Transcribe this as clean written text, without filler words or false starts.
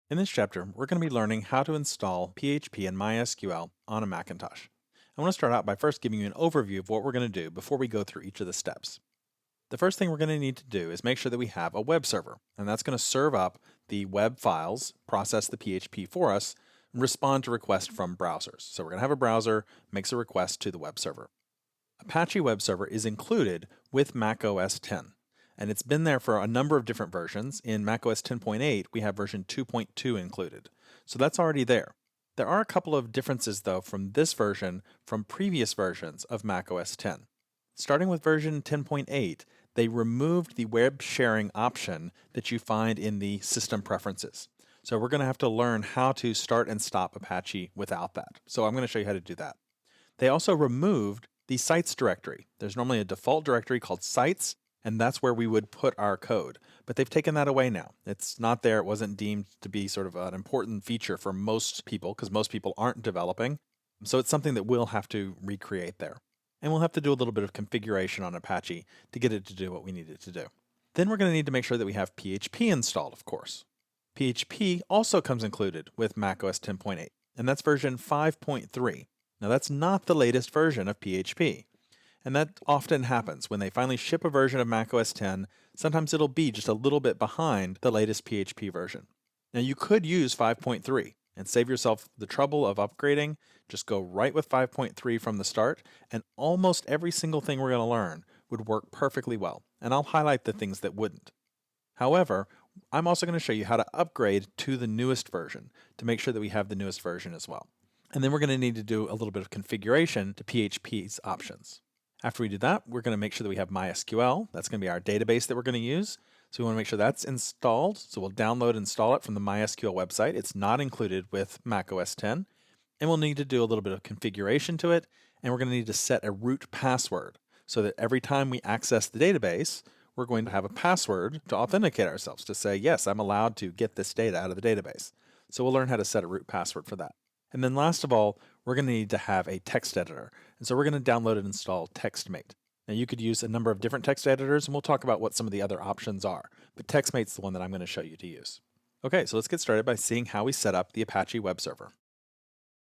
In this chapter, we're going to be learning how to install PHP and MySQL on a Macintosh. I want to start out by first giving you an overview of what we're going to do before we go through each of the steps. The first thing we're going to need to do is make sure that we have a web server, and that's going to serve up the web files, process the PHP for us, and respond to requests from browsers. So we're going to have a browser makes a request to the web server. Apache Web Server is included with macOS 10. And it's been there for a number of different versions. In macOS 10.8, we have version 2.2 included. So that's already there. There are a couple of differences, though, from this version from previous versions of macOS 10. Starting with version 10.8, they removed the web sharing option that you find in the system preferences. So we're going to have to learn how to start and stop Apache without that. So I'm going to show you how to do that. They also removed the sites directory. There's normally a default directory called sites, and that's where we would put our code. But they've taken that away now. It's not there. It wasn't deemed to be sort of an important feature for most people because most people aren't developing. So it's something that we'll have to recreate there. And we'll have to do a little bit of configuration on Apache to get it to do what we need it to do. Then we're going to need to make sure that we have PHP installed, of course. PHP also comes included with macOS 10.8, and that's version 5.3. Now that's not the latest version of PHP. And that often happens when they finally ship a version of macOS 10. Sometimes it'll be just a little bit behind the latest PHP version. Now you could use 5.3 and save yourself the trouble of upgrading. Just go right with 5.3 from the start, and almost every single thing we're going to learn would work perfectly well. And I'll highlight the things that wouldn't. However, I'm also going to show you how to upgrade to the newest version to make sure that we have the newest version as well. And then we're going to need to do a little bit of configuration to PHP's options. After we do that, we're going to make sure that we have MySQL. That's going to be our database that we're going to use. So we want to make sure that's installed. So we'll download and install it from the MySQL website. It's not included with macOS 10. And we'll need to do a little bit of configuration to it. And we're going to need to set a root password so that every time we access the database, we're going to have a password to authenticate ourselves to say, yes, I'm allowed to get this data out of the database. So we'll learn how to set a root password for that. And then last of all, we're going to need to have a text editor. And so we're going to download and install TextMate. Now you could use a number of different text editors, and we'll talk about what some of the other options are. But TextMate's the one that I'm going to show you to use. Okay, so let's get started by seeing how we set up the Apache web server.